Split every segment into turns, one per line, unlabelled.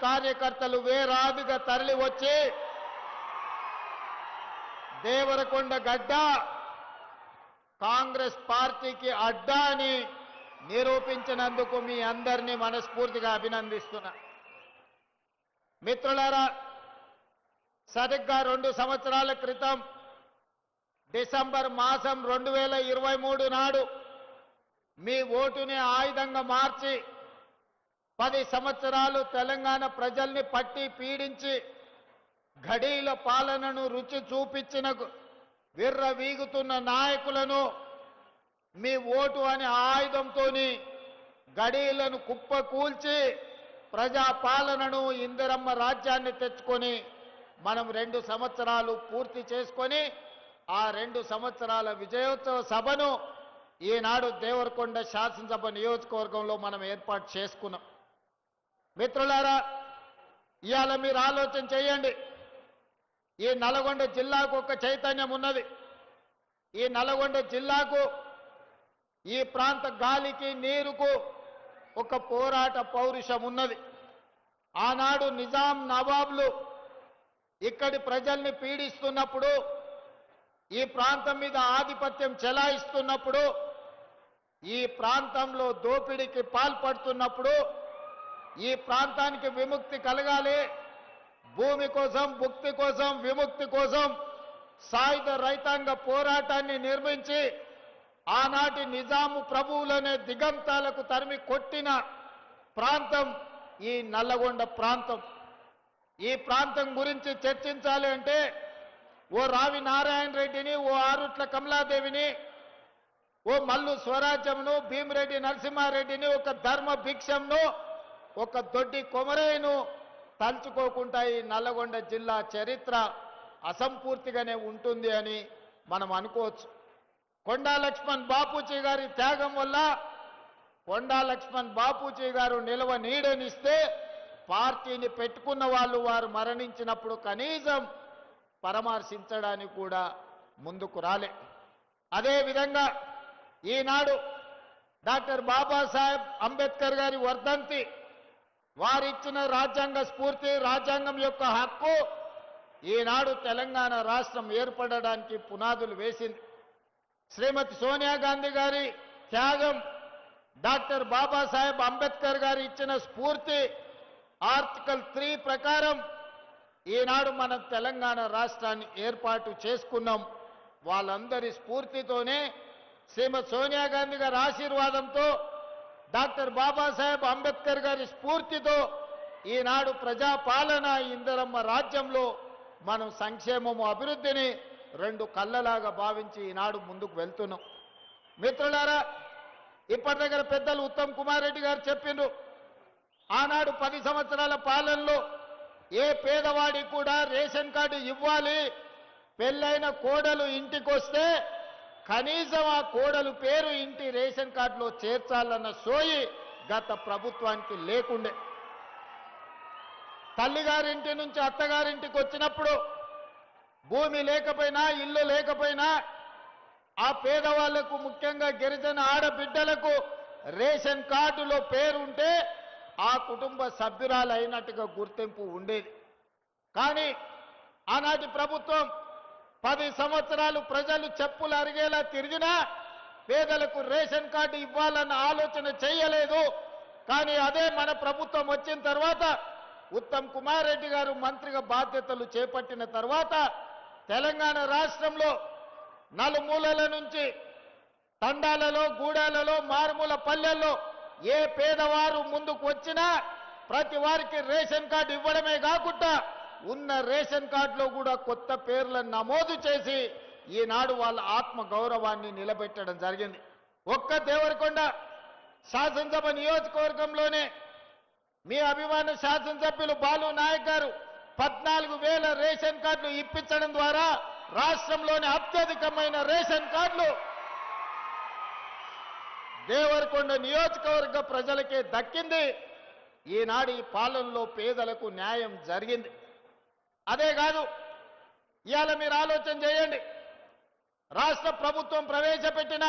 కార్యకర్తలు వేలాదిగా తరలి వచ్చి దేవరకొండ గడ్డ కాంగ్రెస్ పార్టీకి అడ్డా అని నిరూపించినందుకు మీ అందరినీ మనస్ఫూర్తిగా అభినందిస్తున్నా. మిత్రులారా, సరిగ్గా 2 సంవత్సరాల క్రితం డిసెంబర్ మాసం 2023 నాడు మీ ఓటుని ఆయుధంగా మార్చి 10 సంవత్సరాలు తెలంగాణ ప్రజల్ని పట్టి పీడించి ఘడీల పాలనను రుచి చూపించిన విర్రవీగుతున్న నాయకులను మీ ఓటు అనే ఆయుధంతోని గడీలను కుప్పకూల్చి ప్రజా పాలనను ఇందిరమ్మ రాజ్యాన్ని తెచ్చుకొని మనం 2 సంవత్సరాలు పూర్తి చేసుకొని ఆ 2 సంవత్సరాల విజయోత్సవ సభను ఈనాడు దేవరకొండ శాసనసభ నియోజకవర్గంలో మనం ఏర్పాటు చేసుకున్నాం. మిత్రులారా, ఇవాళ మీరు ఆలోచన చేయండి. ఈ నల్గొండ జిల్లాకు ఒక చైతన్యం ఉన్నది. ఈ నల్గొండ జిల్లాకు, ఈ ప్రాంత గాలికి నీరుకు ఒక పోరాట పౌరుషం ఉన్నది. ఆనాడు నిజాం నవాబులు ఇక్కడి ప్రజల్ని పీడిస్తున్నప్పుడు, ఈ ప్రాంతం మీద ఆధిపత్యం చెలాయిస్తున్నప్పుడు, ఈ ప్రాంతంలో దోపిడీకి పాల్పడుతున్నప్పుడు, ఈ ప్రాంతానికి విముక్తి కలగాలి, భూమి కోసం, భుక్తి కోసం, విముక్తి కోసం సాయుధ రైతాంగ పోరాటాన్ని నిర్మించి ఆనాటి నిజాము ప్రభువులనే దిగంతాలకు తరిమి కొట్టిన ప్రాంతం ఈ నల్లగొండ ప్రాంతం. ఈ ప్రాంతం గురించి చర్చించాలి అంటే ఓ రావి నారాయణ రెడ్డిని, ఓ ఆరుట్ల కమలాదేవిని, ఓ మల్లు స్వరాజ్యంను, భీమిరెడ్డి నరసింహారెడ్డిని, ఒక ధర్మ భిక్షంను, ఒక దొడ్డి కొమరయ్యను తలుచుకోకుండా ఈ నల్లగొండ జిల్లా చరిత్ర అసంపూర్తిగానే ఉంటుంది అని మనం అనుకోవచ్చు. కొండా లక్ష్మణ్ బాపూజీ గారి త్యాగం వల్ల కొండా లక్ష్మణ్ బాపూజీ గారు నిలవ నీడనిస్తే పార్టీని పెట్టుకున్న వాళ్ళు వారు మరణించినప్పుడు కనీసం పరామర్శించడానికి కూడా ముందుకు రాలే. అదేవిధంగా ఈనాడు డాక్టర్ బాబాసాహెబ్ అంబేద్కర్ గారి వర్ధంతి, వారిచ్చిన రాజ్యాంగ స్ఫూర్తి, రాజ్యాంగం యొక్క హక్కు ఈనాడు తెలంగాణ రాష్ట్రం ఏర్పడడానికి పునాదులు వేసింది. శ్రీమతి సోనియా గాంధీ గారి త్యాగం, డాక్టర్ బాబాసాహెబ్ అంబేద్కర్ గారు ఇచ్చిన స్ఫూర్తి, ఆర్టికల్ 3 ప్రకారం ఈనాడు మనం తెలంగాణ రాష్ట్రాన్ని ఏర్పాటు చేసుకున్నాం. వాళ్ళందరి స్ఫూర్తితోనే, శ్రీమతి సోనియా గాంధీ గారి ఆశీర్వాదంతో, డాక్టర్ బాబాసాహెబ్ అంబేద్కర్ గారి స్ఫూర్తితో ఈనాడు ప్రజాపాలన ఇందిరమ్మ రాజ్యంలో మనం సంక్షేమము, అభివృద్ధిని 2 కళ్ళలాగా భావించి ఈనాడు ముందుకు వెళ్తున్నాం. మిత్రులారా, ఇప్పటి దగ్గర పెద్దలు ఉత్తమ్ కుమార్ రెడ్డి గారు చెప్పిండ్రు, ఆనాడు 10 సంవత్సరాల పాలనలో ఏ పేదవాడికి కూడా రేషన్ కార్డు ఇవ్వాలి, పెళ్ళైన కోడలు ఇంటికొస్తే కనీసం ఆ కోడలు పేరు ఇంటి రేషన్ కార్డులో చేర్చాలన్న సోయి గత ప్రభుత్వానికి లేకుండే. తల్లిగారింటి నుంచి అత్తగారింటికి వచ్చినప్పుడు భూమి లేకపోయినా, ఇల్లు లేకపోయినా ఆ పేదవాళ్లకు, ముఖ్యంగా గిరిజన ఆడబిడ్డలకు రేషన్ కార్డులో పేరుంటే ఆ కుటుంబ సభ్యురాలు అయినట్టుగా గుర్తింపు ఉండేది. కానీ ఆనాటి ప్రభుత్వం 10 సంవత్సరాలు ప్రజలు చెప్పులు అరిగేలా తిరిగినా పేదలకు రేషన్ కార్డు ఇవ్వాలన్న ఆలోచన చేయలేదు. కానీ అదే మన ప్రభుత్వం వచ్చిన తర్వాత, ఉత్తమ్ కుమార్ రెడ్డి గారు మంత్రిగా బాధ్యతలు చేపట్టిన తర్వాత తెలంగాణ రాష్ట్రంలో నలుమూలల నుంచి, తండాలలో, గూడాలలో, మారుమూల పల్లెల్లో ఏ పేదవారు ముందుకు వచ్చినా ప్రతి వారికి రేషన్ కార్డు ఇవ్వడమే కాకుండా ఉన్న రేషన్ కార్డులో కూడా కొత్త పేర్లను నమోదు చేసి ఈనాడు వాళ్ళ ఆత్మ గౌరవాన్ని నిలబెట్టడం జరిగింది. ఒక్క దేవరకొండ శాసనసభ నియోజకవర్గంలోనే మీ అభిమాన శాసనసభ్యులు బాలు నాయక్ గారు 14,000 రేషన్ కార్డులు ఇప్పించడం ద్వారా రాష్ట్రంలోని అత్యధికమైన రేషన్ కార్డులు దేవరకొండ నియోజకవర్గ ప్రజలకే దక్కింది. ఈనాడు ఈ పాలనలో పేదలకు న్యాయం జరిగింది. అదే కాదు, ఇవాళ మీరు ఆలోచన చేయండి, రాష్ట్ర ప్రభుత్వం ప్రవేశపెట్టిన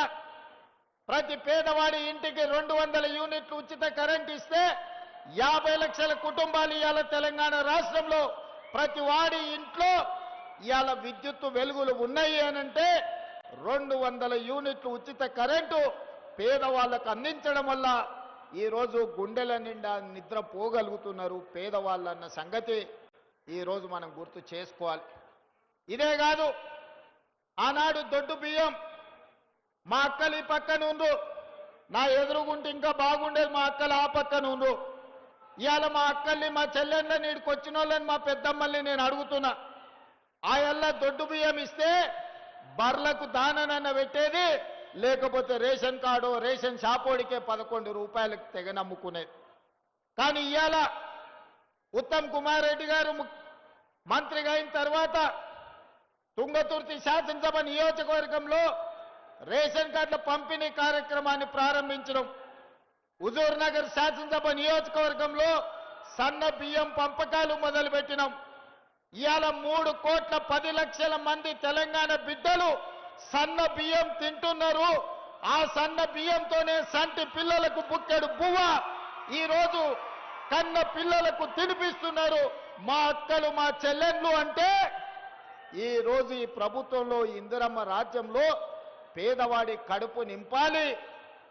ప్రతి పేదవాడి ఇంటికి 200 యూనిట్లు ఉచిత కరెంట్ ఇస్తే 50 లక్షల కుటుంబాలు ఇవాళ తెలంగాణ రాష్ట్రంలో ప్రతి వాడి ఇంట్లో ఇవాళ విద్యుత్ వెలుగులు ఉన్నాయి అనంటే 200 యూనిట్లు ఉచిత కరెంటు పేదవాళ్ళకు అందించడం వల్ల ఈరోజు గుండెల నిండా నిద్ర పోగలుగుతున్నారు పేదవాళ్ళన్న సంగతి ఈరోజు మనం గుర్తు చేసుకోవాలి. ఇదే కాదు, ఆనాడు దొడ్డు బియ్యం మా అక్కలు ఈ పక్కన ఉండ్రు, నా ఎదురుగుంటే ఇంకా బాగుండేది, మా అక్కలు ఆ పక్కన ఉండ్రు. ఇవాళ మా అక్కల్ని మా చెల్లెళ్ళని నీడికి వచ్చిన వాళ్ళని మా పెద్దమ్మల్ని నేను అడుగుతున్నా, ఆ ఎల్ల దొడ్డు బియ్యం ఇస్తే బర్లకు దాననన్న పెట్టేది, లేకపోతే రేషన్ కార్డు రేషన్ షాపోడికే 11 రూపాయలకు తెగ నమ్ముకునేది. కానీ ఇవాళ ఉత్తమ్ కుమార్ రెడ్డి గారు మంత్రిగా అయిన తర్వాత తుంగతుర్తి శాసనసభ నియోజకవర్గంలో రేషన్ కార్డుల పంపిణీ కార్యక్రమాన్ని ప్రారంభించడం, హుజూర్ నగర్ శాసనసభ నియోజకవర్గంలో సన్న బియ్యం పంపకాలు మొదలుపెట్టినాం. ఇవాళ 3,10,00,000 మంది తెలంగాణ బిడ్డలు సన్న బియ్యం తింటున్నారు. ఆ సన్న బియ్యంతోనే సంటి పిల్లలకు బుక్కెడు బువ్వ ఈరోజు కన్న పిల్లలకు తినిపిస్తున్నారు మా అక్కలు మా చెల్లెళ్ళు. అంటే ఈరోజు ఈ ప్రభుత్వంలో ఇందిరమ్మ రాజ్యంలో పేదవాడి కడుపు నింపాలి,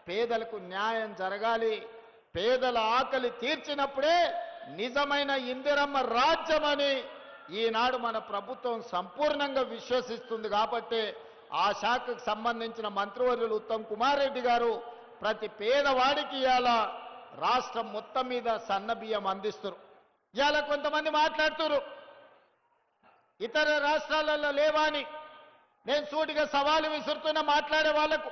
పేదలకు న్యాయం జరగాలి, పేదల ఆకలి తీర్చినప్పుడే నిజమైన ఇందిరమ్మ రాజ్యమని ఈనాడు మన ప్రభుత్వం సంపూర్ణంగా విశ్వసిస్తుంది. కాబట్టి ఆ శాఖకు సంబంధించిన మంత్రివర్యులు ఉత్తమ్ కుమార్ రెడ్డి గారు ప్రతి పేదవాడికి ఇవాళ రాష్ట్రం మొత్తం మీద సన్న బియ్యం అందిస్తారు. ఇవాళ కొంతమంది మాట్లాడుతున్నారు ఇతర రాష్ట్రాలలో లేవా అని. నేను సూటిగా సవాలు విసురుతున్న మాట్లాడే వాళ్లకు,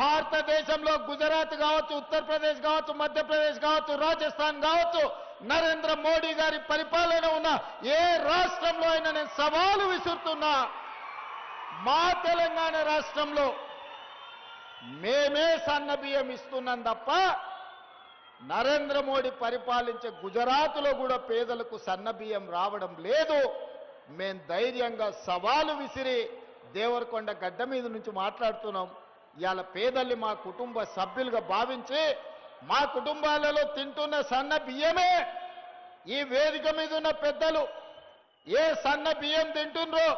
భారతదేశంలో గుజరాత్ కావచ్చు, ఉత్తరప్రదేశ్ కావచ్చు, మధ్యప్రదేశ్ కావచ్చు, రాజస్థాన్ కావచ్చు, నరేంద్ర మోడీ గారి పరిపాలన ఉన్న ఏ రాష్ట్రంలో అయినా నేను సవాలు విసురుతున్నా, మా తెలంగాణ రాష్ట్రంలో మేమే సన్న బియ్యం ఇస్తున్నాం తప్ప నరేంద్ర మోడీ పరిపాలించే గుజరాత్లో కూడా పేదలకు సన్న బియ్యం రావడం లేదు. మేం ధైర్యంగా సవాలు విసిరి దేవరకొండ గడ్డ మీద నుంచి మాట్లాడుతున్నాం. ఇవాళ పేదల్ని మా కుటుంబ సభ్యులుగా భావించి మా కుటుంబాలలో తింటున్న సన్న బియ్యమే ఈ వేదిక మీద ఉన్న పెద్దలు ఏ సన్న బియ్యం తింటుండ్రో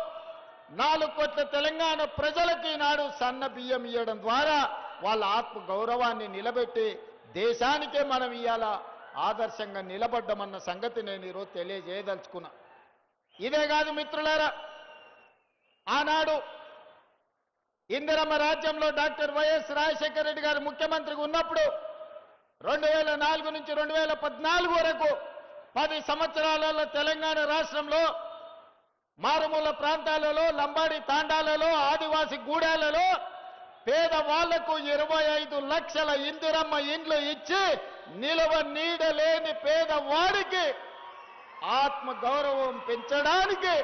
4 కోట్ల తెలంగాణ ప్రజలకి ఈనాడు సన్న బియ్యం ఇవ్వడం ద్వారా వాళ్ళ ఆత్మ గౌరవాన్ని నిలబెట్టి దేశానికే మనం ఇవాళ ఆదర్శంగా నిలబడ్డమన్న సంగతి నేను ఈరోజు తెలియజేయదలుచుకున్నా. ఇదే కాదు మిత్రులారా, ఆనాడు ఇందిరమ్మ రాజ్యంలో డాక్టర్ వైఎస్ రాజశేఖర రెడ్డి గారు ముఖ్యమంత్రిగా ఉన్నప్పుడు 2004 నుంచి 2014 వరకు 10 సంవత్సరాలలో తెలంగాణ రాష్ట్రంలో మారుమూల ప్రాంతాలలో, లంబాడి తాండాలలో, ఆదివాసి గూడాలలో పేదవాళ్లకు 25 లక్షల ఇందిరమ్మ ఇండ్లు ఇచ్చి నిలవ నీడలేని పేదవాడికి ఆత్మ గౌరవం పెంచడానికి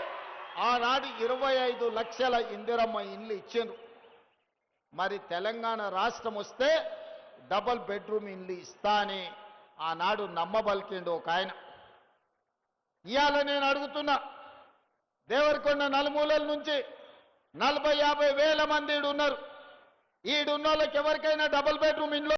ఆనాడు 25 లక్షల ఇందిరమ్మ ఇండ్లు ఇచ్చారు. మరి తెలంగాణ రాష్ట్రం వస్తే డబుల్ బెడ్రూమ్ ఇండ్లు ఇస్తా అని ఆనాడు నమ్మబలికిండు ఒక ఆయన. ఇవాళ నేను అడుగుతున్నా, దేవరకొండ నలుమూలల నుంచి 40-50 వేల మంది ఈడున్నారు. ఈడున్నోళ్ళకి ఎవరికైనా డబుల్ బెడ్రూమ్ ఇండ్లు